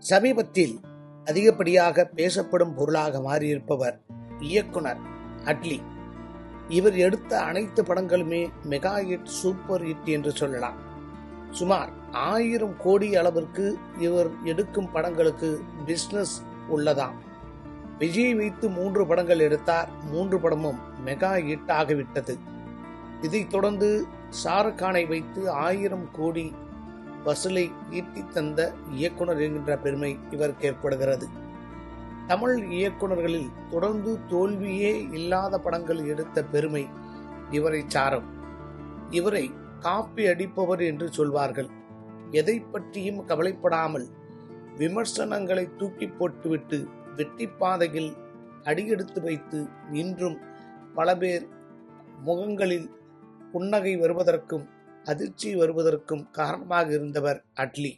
சமீபத்தில் அதிகப்படியாக பேசப்படும் பொருளாக மாறியிருப்பவர் இயக்குனர் அட்லி. இவர் எடுத்த அனைத்து படங்களுமே மெகா ஹிட், சூப்பர் ஹிட் என்று சொல்லலாம். சுமார் 1000 கோடி அளவிற்கு இவர் எடுக்கும் படங்களுக்கு பிசினஸ் உள்ளதாம். விஜய் வைத்து 3 படங்கள் எடுத்தார். 3 படமும் மெகா ஹிட் ஆகிவிட்டது. இதைத் தொடர்ந்து ஷாருக்கானை வைத்து 1000 கோடி வசூலை ஈட்டி தந்த இயக்குனர் என்கின்ற பெருமை இவருக்கு ஏற்படுகிறது. தமிழ் இயக்குனர்களில் தொடர்ந்து தோல்வியே இல்லாத படங்கள் எடுத்த பெருமை இவரை சாரும். இவரை காப்பி அடிப்பவர் என்று சொல்வார்கள். எதை பற்றியும் கவலைப்படாமல் விமர்சனங்களை தூக்கி போட்டுவிட்டு வெற்றி பாதையில் அடியெடுத்து வைத்து இன்றும் பல பேர் முகங்களில் புன்னகை வருவதற்கும் அதிர்ச்சி வருவதற்கும் காரணமாக இருந்தவர் அட்லி.